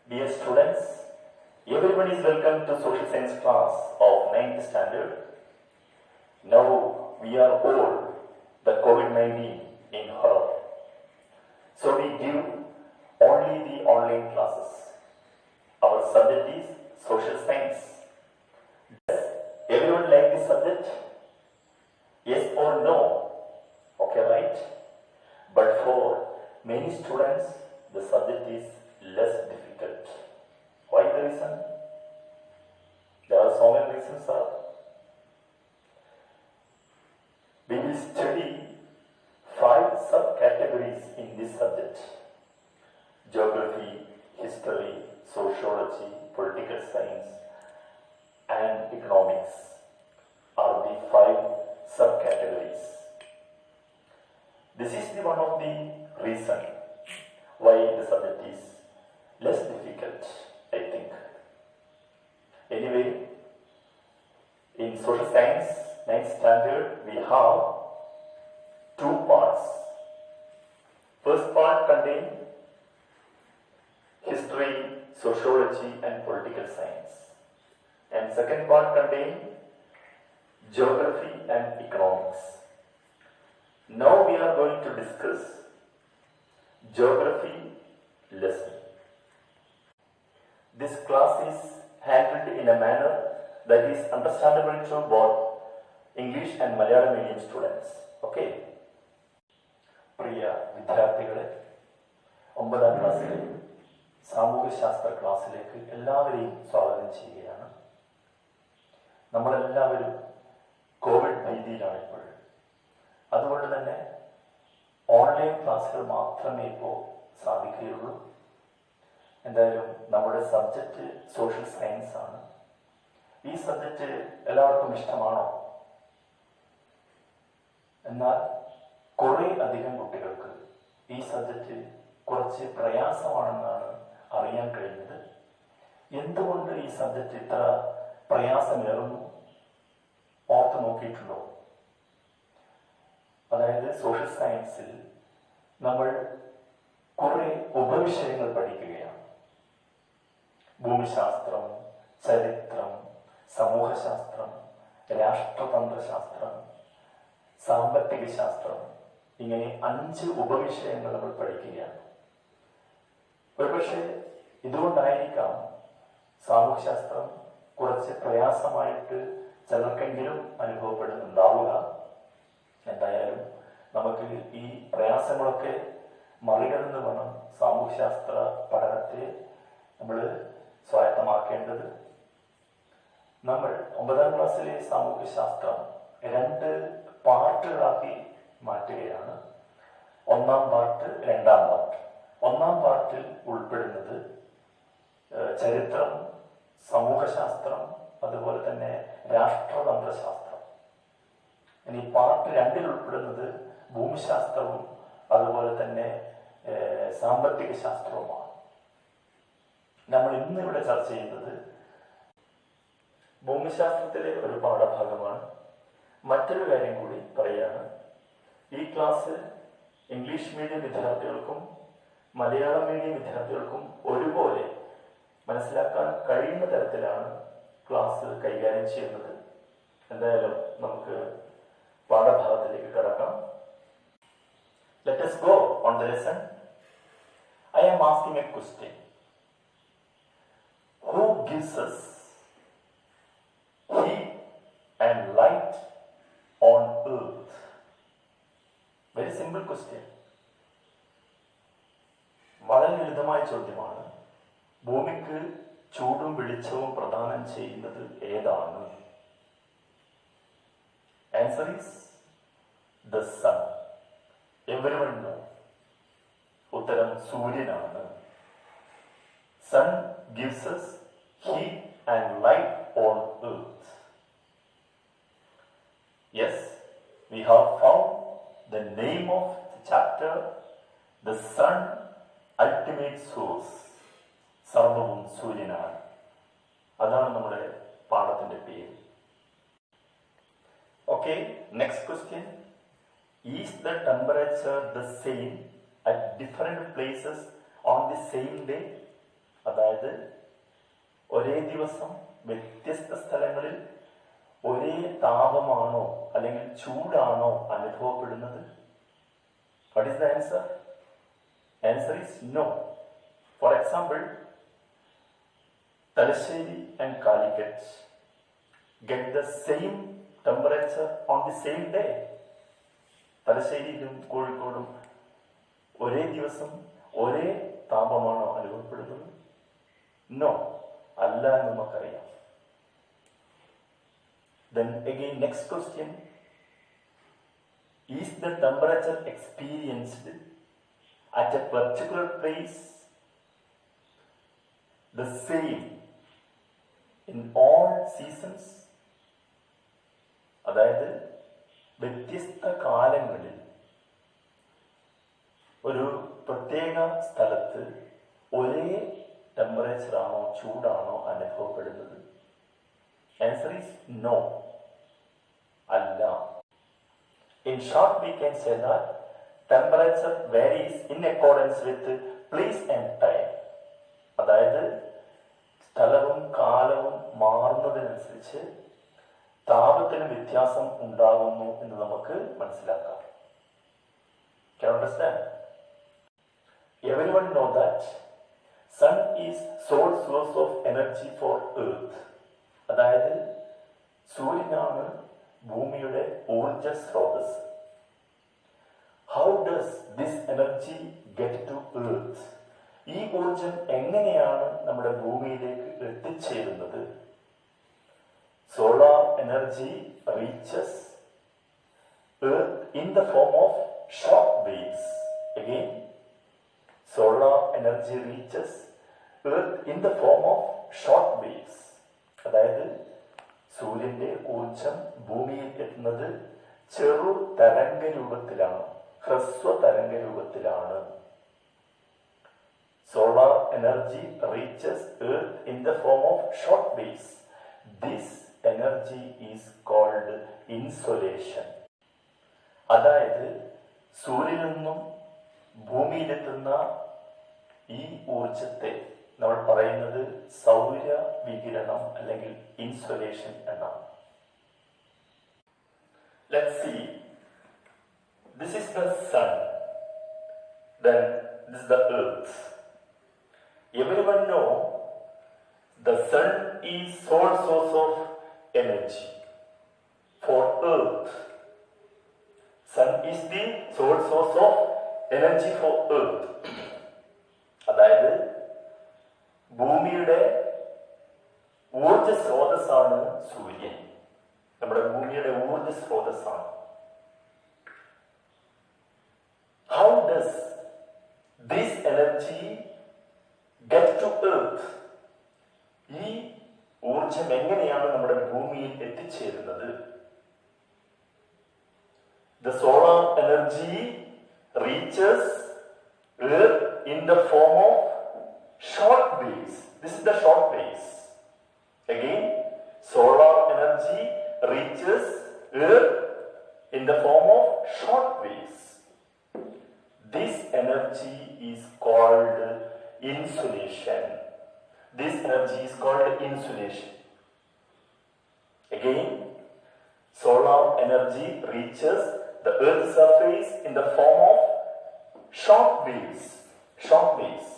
Dear students, everyone is welcome to social science class of 9th standard. Now we are all the COVID-19 in horror. So we give only the online classes. Our subject is social science. Does everyone like this subject? Yes or no? Okay, right? But for many students, the subject is less difficult. Why the reason? There are so many reasons, sir. We will study 5 subcategories in this subject. Geography, history, sociology, political science, and economics are the 5 subcategories. This is one of the reasons why the subject is less difficult, I think. Anyway, in social science 9th standard we have 2 parts. First part contains history, sociology and political science, and second part contains geography and economics. Now we are going to discuss geography lesson. This class is handled in a manner that is understandable to both English and Malayalam medium students. Okay? പ്രിയ വിദ്യാർത്ഥികളെ, 9ാം ക്ലാസ്സിലെ സാമൂഹ്യശാസ്ത്ര ക്ലാസ്സിലേക്ക് എല്ലാവരെയും സ്വാഗതം ചെയ്യുകയാണ്. നമ്മളെല്ലാവരും Covid ഭീതിയിലാണ് ഇപ്പോൾ. അതുകൊണ്ട് തന്നെ ഓൺലൈൻ ക്ലാസ്സുകൾ മാത്രമേ ഇപ്പോൾ സാധിക്കുകയുള്ളൂ. എന്തായാലും നമ്മുടെ സബ്ജക്റ്റ് സോഷ്യൽ സയൻസ് ആണ്. ഈ സബ്ജക്റ്റ് എല്ലാവർക്കും ഇഷ്ടമാണോ? എന്നാൽ കുറേ അധികം കുട്ടികൾക്ക് ഈ സബ്ജക്റ്റ് കുറച്ച് പ്രയാസമാണെന്നാണ് അറിയാൻ കഴിഞ്ഞത്. എന്തുകൊണ്ട് ഈ സബ്ജക്റ്റ് ഇത്ര പ്രയാസമേറുന്നു ഓർത്ത് നോക്കിയിട്ടുണ്ടോ? അതായത് സോഷ്യൽ സയൻസിൽ നമ്മൾ കുറെ ഉപവിഷയങ്ങൾ പഠിക്കുകയാണ്. ഭൂമിശാസ്ത്രം, ചരിത്രം, സമൂഹശാസ്ത്രം, രാഷ്ട്രതന്ത്രശാസ്ത്രം, സാമ്പത്തിക ശാസ്ത്രം, ഇങ്ങനെ 5 ഉപവിഷയങ്ങൾ നമ്മൾ പഠിക്കുകയാണ്. ഒരുപക്ഷെ ഇതുകൊണ്ടായിരിക്കാം സാമൂഹ്യശാസ്ത്രം കുറച്ച് പ്രയാസമായിട്ട് ചിലർക്കെങ്കിലും അനുഭവപ്പെടുന്നുണ്ടാവുക. എന്തായാലും നമുക്ക് ഈ പ്രയാസങ്ങളൊക്കെ മറികടന്ന് വേണം സാമൂഹ്യശാസ്ത്ര പഠനത്തെ നമ്മൾ സ്വായത്തമാക്കേണ്ടത്. നമ്മൾ 9ാം ക്ലാസ്സിലെ സാമൂഹ്യശാസ്ത്രം 2 പാർട്ടുകളാക്കി മാറ്റുകയാണ്. 1ാം പാർട്ട്, 2ാം പാർട്ട്. 1ാം പാർട്ടിൽ ഉൾപ്പെടുന്നത് ചരിത്രം, സമൂഹശാസ്ത്രം, അതുപോലെ തന്നെ രാഷ്ട്രതന്ത്രശാസ്ത്രം. ഇനി പാർട്ട് 2ൽ ഉൾപ്പെടുന്നത് ഭൂമിശാസ്ത്രവും അതുപോലെ തന്നെ സാമ്പത്തിക ശാസ്ത്രവുമാണ്. നമ്മൾ ഇന്നിവിടെ ചർച്ച ചെയ്യുന്നത് ഭൂമിശാസ്ത്രത്തിലെ ഒരു പാഠഭാഗമാണ്. മറ്റൊരു കാര്യം കൂടി പറയുകയാണ്. ഈ ക്ലാസ് ഇംഗ്ലീഷ് മീഡിയം വിദ്യാർത്ഥികൾക്കും മലയാളം മീഡിയം വിദ്യാർത്ഥികൾക്കും ഒരുപോലെ മനസ്സിലാക്കാൻ കഴിയുന്ന തരത്തിലാണ് ക്ലാസ് കൈകാര്യം ചെയ്യുന്നത്. എന്തായാലും നമുക്ക് പാഠഭാഗത്തിലേക്ക് കടക്കാം. Let us go on the lesson. I am asking a question. Who gives us heat and light on earth? Very simple question. വളരെ ലളിതമായ ചോദ്യമാണ്. ഭൂമിക്ക് ചൂടും വെളിച്ചവും പ്രദാനം ചെയ്യുന്നത് ഏതാണ്? Answer is the sun. Everyone know. ഉത്തരം സൂര്യനാണ്. Sun gives us heat and light on earth. Yes, we have found the name of the chapter, the sun, ultimate source. സർവവും സൂര്യനാണ്. അതാണ് നമ്മുടെ പാഠത്തിന്റെ പേര്. Okay, next question. Is the temperature the same at different places on the same day? അതായത് അതായത് ഒരേ ദിവസം വ്യത്യസ്ത സ്ഥലങ്ങളിൽ ഒരേ താപമാണോ അല്ലെങ്കിൽ ചൂടാണോ അനുഭവപ്പെടുന്നത്? What is the answer? Answer is no. For example, Talasheri and Calicut get the same temperature on the same day. തലശ്ശേരിയിലും കോഴിക്കോടും ഒരേ ദിവസം ഒരേ താപമാണോ അനുഭവപ്പെടുന്നത്? നോ, അല്ല എന്ന് നമുക്കറിയാം. Then again, next question, is the temperature experienced at a particular place the same in all seasons? അതായത് വ്യത്യസ്ത കാലങ്ങളിൽ ഒരു പ്രത്യേക സ്ഥലത്ത് ഒരേ ടെമ്പറേച്ചറാണോ ചൂടാണോ അനുഭവപ്പെടുന്നത്? ആൻസർ ഈസ് നോ, അല്ല. In short, we can say that temperature varies in accordance with place and time. അതായത് സ്ഥലവും കാലവും മാറുന്നതിനനുസരിച്ച് താപത്തിന് വ്യത്യാസം ഉണ്ടാകുന്നു എന്ന് നമുക്ക് മനസ്സിലാക്കാം. Can you understand? Everyone know that sun is sole source of energy for earth. അതായത് സൂര്യനാണ് ഭൂമിയുടെ ഊർജ സ്രോതസ്. How does this energy get to earth? ഈ ഊർജം എങ്ങനെയാണ് നമ്മുടെ ഭൂമിയിലേക്ക് എത്തിച്ചേരുന്നത്? Solar energy reaches earth in the form of shock waves. Again, solar energy reaches earth in the form of shock waves. അതായത് സൂര്യന്റെ ഊർജം ഭൂമിയിൽ എത്തുന്നത് ചെറു തരംഗ രൂപത്തിലാണ്, ഹ്രസ്വ തരംഗ രൂപത്തിലാണ്. Solar energy reaches earth in the form of shock waves. This energy is called insolation. അതായത് സൂര്യനിൽ നിന്നും ഭൂമിയിലെത്തുന്ന ഈ ഊർജത്തെ നമ്മൾ പറയുന്നത് സൗര വികിരണം അല്ലെങ്കിൽ ഇൻസൊലേഷൻ എന്നാണ്. Let's see. This is the sun. Then this is the earth. Everyone know the sun is sole source of energy for earth. Sun is the sole source of energy for earth. അതായത് ഭൂമിയുടെ ഊർജ സ്രോതസ്സാണ് സൂര്യൻ. നമ്മുടെ ഭൂമിയുടെ ഊർജ സ്രോതസ്സാണ്. How does this energy get to earth? ഈ ഊർജം എങ്ങനെയാണ് നമ്മുടെ ഭൂമിയിൽ എത്തിച്ചേരുന്നത്? The solar energy reaches earth in the form of shock waves. This is the shock waves. Again, solar energy reaches earth in the form of shock waves. This energy is called insolation. This energy is called insolation. Again, solar energy reaches the earth's surface in the form of shock waves. Shock waves.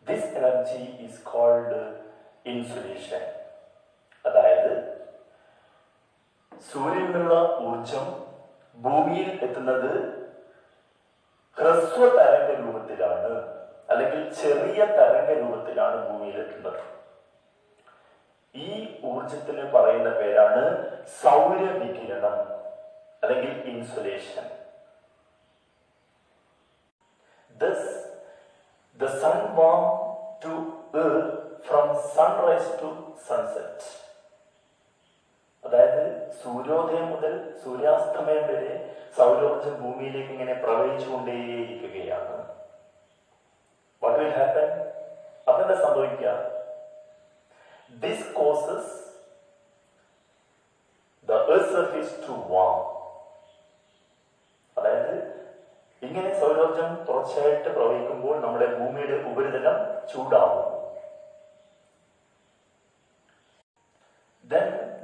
This energy is called insolation. അതായത് സൂര്യനിൽ നിന്നുള്ള ഊർജം ഭൂമിയിൽ എത്തുന്നത് ഹ്രസ്വ തരംഗ രൂപത്തിലാണ്, അല്ലെങ്കിൽ ചെറിയ തരംഗ രൂപത്തിലാണ് ഭൂമിയിൽ എത്തുന്നത്. ഈ ഊർജത്തിന് പറയുന്ന പേരാണ് സൗരവികിരണം അല്ലെങ്കിൽ insulation. Thus, the sun warm to earth from sunrise to sunset. അതായത് സൂര്യോദയം മുതൽ സൂര്യാസ്തമയം വരെ സൗരോർജം ഭൂമിയിലേക്ക് ഇങ്ങനെ പ്രവഹിച്ചുകൊണ്ടേയിരിക്കുകയാണ്. What will happen? അപ്പൊ എന്താ സംഭവിക്കുക? This causes the earth surface to warm. അതായത് ഇങ്ങനെ സൗരോർജം തുടർച്ചയായിട്ട് പ്രവഹിക്കുമ്പോൾ നമ്മുടെ ഭൂമിയുടെ ഉപരിതലം ചൂടാവുന്നു.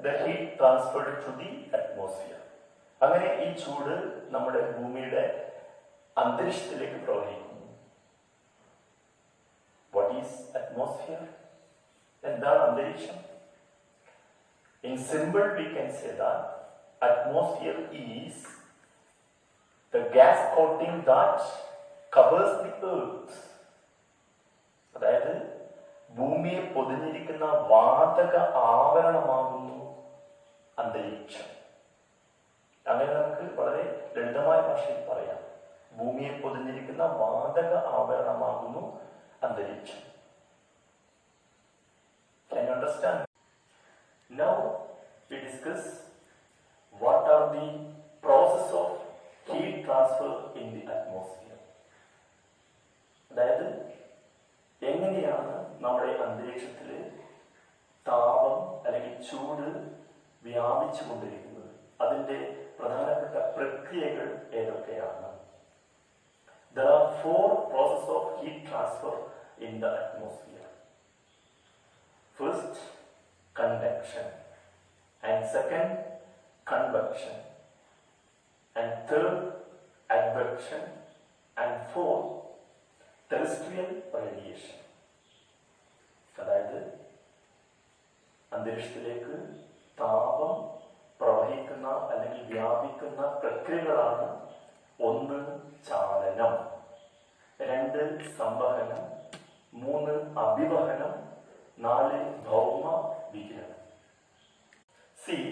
the heat transferred to the atmosphere. അങ്ങനെ ഈ ചൂട് നമ്മുടെ ഭൂമിയുടെ അന്തരീക്ഷത്തിലേക്ക് പ്രവഹിക്കുന്നു. What is atmosphere? എന്താണ് അന്തരീക്ഷം? In simple we can say that atmosphere is the gas coating that covers the earth. അതായത് ഭൂമിയെ പൊതിഞ്ഞിരിക്കുന്ന വാതക ആവരണമാകുന്നു അന്തരീക്ഷം. അങ്ങനെ നമുക്ക് വളരെ ലളിതമായ ഭാഷയിൽ പറയാം, ഭൂമിയെ പൊതിഞ്ഞിരിക്കുന്ന വാതക ആവരണമാകുന്നു അന്തരീക്ഷം. Can you understand? Now we discuss what are the process of heat transfer in the atmosphere. അതായത് എങ്ങനെയാണ് നമ്മുടെ അന്തരീക്ഷത്തിൽ താപം അല്ലെങ്കിൽ ചൂട് വ്യാപിച്ചു കൊണ്ടിരിക്കുന്നത്, അതിന്റെ പ്രധാനപ്പെട്ട പ്രക്രിയകൾ ഏതൊക്കെയാണ്? There are 4 processes of heat transfer in the atmosphere. First, convection, and second, convection, and third, advection, and fourth, terrestrial radiation. അതായത് അന്തരീക്ഷത്തിലേക്ക് താപം പ്രവഹിക്കുന്ന അല്ലെങ്കിൽ വ്യാപിക്കുന്ന പ്രക്രിയകളാണ് 1 ചാലനം, 2 സംവഹനം, 3 അഭിവഹനം, 4 ഭൗമ വികിരണം. See,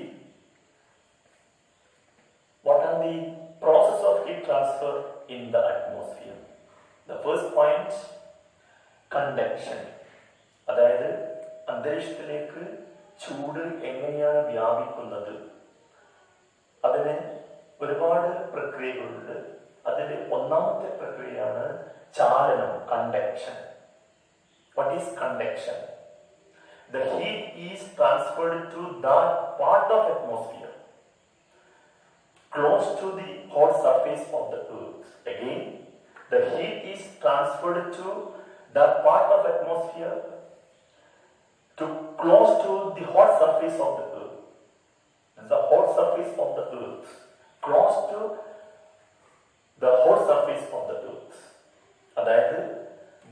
what are the process of heat transfer in the atmosphere? The first point, convection. അതായത് അന്തരീക്ഷത്തിലേക്ക് ചൂട് എങ്ങനെയാണ് വ്യാപിക്കുന്നത്, അതിന് ഒരുപാട് പ്രക്രിയകളുണ്ട്. അതിൽ ഒന്നാമത്തെ പ്രക്രിയയാണ് ചാലനം, convection. What is convection? The heat is transferred to that part of atmosphere close to the hot surface of the earth. Again, the heat is transferred to that part of atmosphere to close to the hot surface of the earth. The hot surface of the earth, close to the hot surface of the earth. അതായത്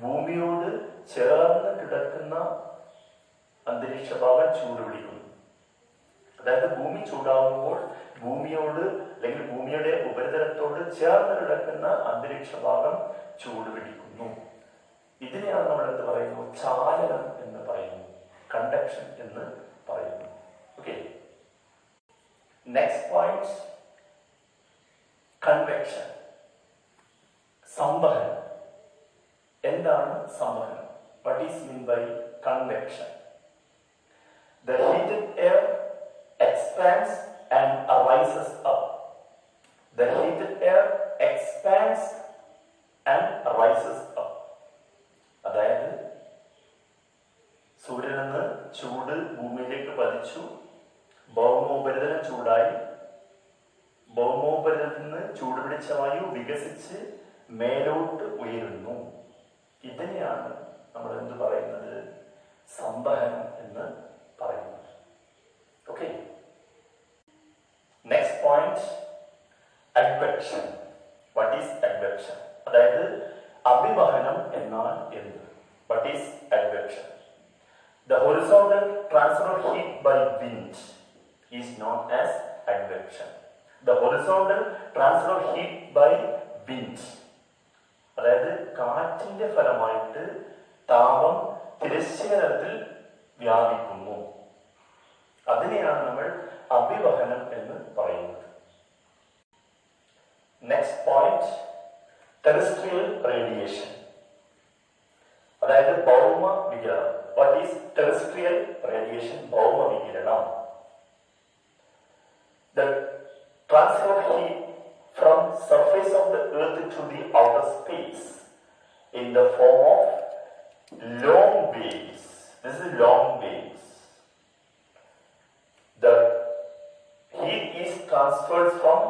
ഭൂമിയോട് ചേർന്ന് കിടക്കുന്ന അന്തരീക്ഷ ഭാഗം ചൂട് പിടിക്കുന്നു. അതായത് ഭൂമി ചൂടാകുമ്പോൾ ഭൂമിയോട് അല്ലെങ്കിൽ ഭൂമിയുടെ ഉപരിതലത്തോട് ചേർന്ന് കിടക്കുന്ന അന്തരീക്ഷ ഭാഗം ചൂട് പിടിക്കുന്നു. ഇതിനെയാണ് നമ്മൾ എന്ത് പറയുന്നു? ചാലനം എന്ന് പറയുന്നു, കണ്ടക്ഷൻ എന്ന് പറയുന്നു. ഓക്കെ, നെക്സ്റ്റ് പോയിന്റ്, കൺവെക്ഷൻ, സംവഹനം. എന്താണ് സംവഹനം? What is meant by convection? The heated air expands and rises up. The heated air expands and rises up. അതായത് സൂര്യനിൽ നിന്ന് ചൂട് ഭൂമിയിലേക്ക് പതിച്ചു, ഭൗമോപരിതലം ചൂടായി, ഭൗമോപരിതലത്തിൽ നിന്ന് ചൂട് പിടിച്ച വായു വികസിച്ച് മേലോട്ട് ഉയരുന്നു. ഇതിനെയാണ് നമ്മൾ എന്ത് പറയുന്നത്? സംവഹനം എന്ന് പറയുന്നത്. Okay, next point, advection. What is advection? അതായത് അഭിവഹനം എന്നാൽ എന്ത്? What is advection? The horizontal transfer of heat by wind is known as advection. The horizontal transfer of heat by wind, അതായത് കാറ്റിന്റെ ഫലമായിട്ട് താപം തിരശ്ചീന തലത്തിൽ വ്യാപിക്കുന്നു. അതിനെയാണ് നമ്മൾ അഭിവഹനം എന്ന് പറയുന്നത്. നെക്സ്റ്റ് പോയിന്റ്, ടെറസ്ട്രിയൽ റേഡിയേഷൻ, അതായത് ഭൗമ വികിരണം. What is terrestrial radiation? ഭൗമ വികിരണം. The transfer of heat from surface of the earth to the outer space in the form of long waves. This is long waves. The heat is transferred from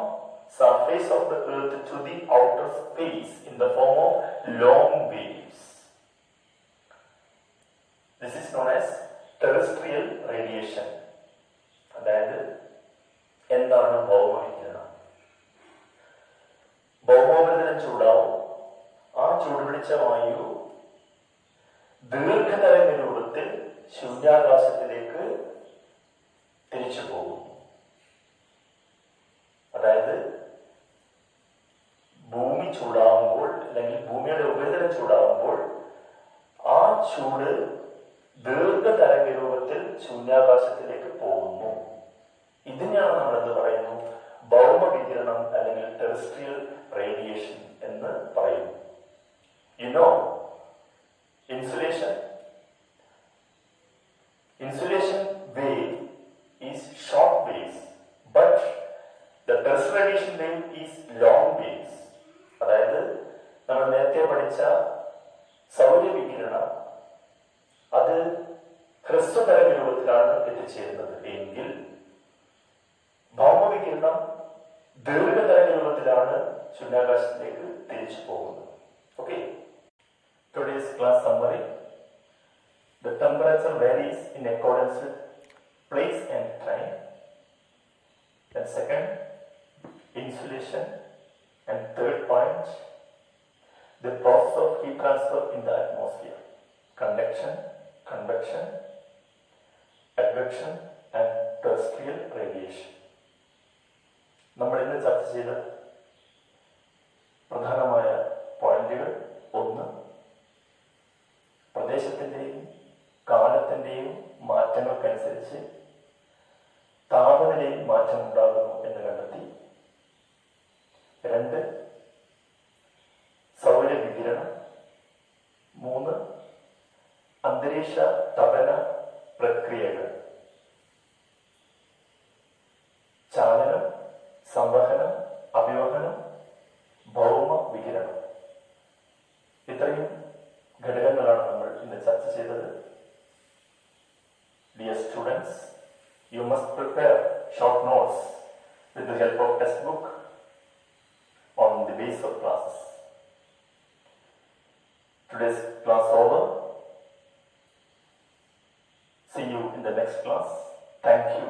surface of the earth to the outer space in the form of long waves. This is known as terrestrial radiation. ദീർഘതരംഗ രൂപത്തിൽ ശൂന്യാകാശത്തിലേക്ക് തിരിച്ചു പോകും. അതായത് ഭൂമി ചൂടാവുമ്പോൾ അല്ലെങ്കിൽ ഭൂമിയുടെ ഉപരിതലം ചൂടാവുമ്പോൾ ആ ചൂട് ദീർഘതരംഗ രൂപത്തിൽ ശൂന്യാകാശത്തിലേക്ക് പോകുന്നു. ഇതിനെയാണ് നമ്മൾ എന്ത് പറയുന്നു? ഭൗമവികിരണം അല്ലെങ്കിൽ ടെറസ്ട്രിയൽ റേഡിയേഷൻ എന്ന് പറയുന്നു. Insulation wave is short waves, but the terrestrial radiation wave is long waves. അതായത് നമ്മൾ നേരത്തെ പഠിച്ച സൗരവികിരണം അത് ഹ്രസ്വതരംഗ രൂപത്തിലാണ് എത്തിച്ചേരുന്നത് എങ്കിൽ ഭൗമവികിരണം ദീർഘതരംഗ രൂപത്തിലാണ് ശൂന്യാകാശത്തിലേക്ക് തിരിച്ചു പോകുന്നത്. Okay, today's class summary. The temperature varies in accordance with place and time. Then second, insulation. And third point, the process of heat transfer in the atmosphere. Conduction, convection, advection and terrestrial radiation. നമ്മൾ ഇന്ന് ചർച്ച ചെയ്ത പ്രധാനമായ പോയിന്റുകൾ: ഒന്ന്, പ്രദേശത്തിന്റെയും കാലത്തിന്റെയും മാറ്റങ്ങൾക്കനുസരിച്ച് താപനിലയിൽ മാറ്റം ഉണ്ടാകുന്നു എന്ന് കണ്ടെത്തി. രണ്ട്, സൗരവികിരണം. മൂന്ന്, അന്തരീക്ഷ തപന പ്രക്രിയകൾ: ചാലനം, സംവഹനം, അഭിവഹനം, ഭൗമ വികിരണം. ഇത്രയും ഘടകങ്ങളാണ് നമ്മൾ ഇന്ന് ചർച്ച ചെയ്തത്. Dear students, you must prepare short notes with the help of textbook on the base of classes. Today's class over. See you in the next class. Thank you.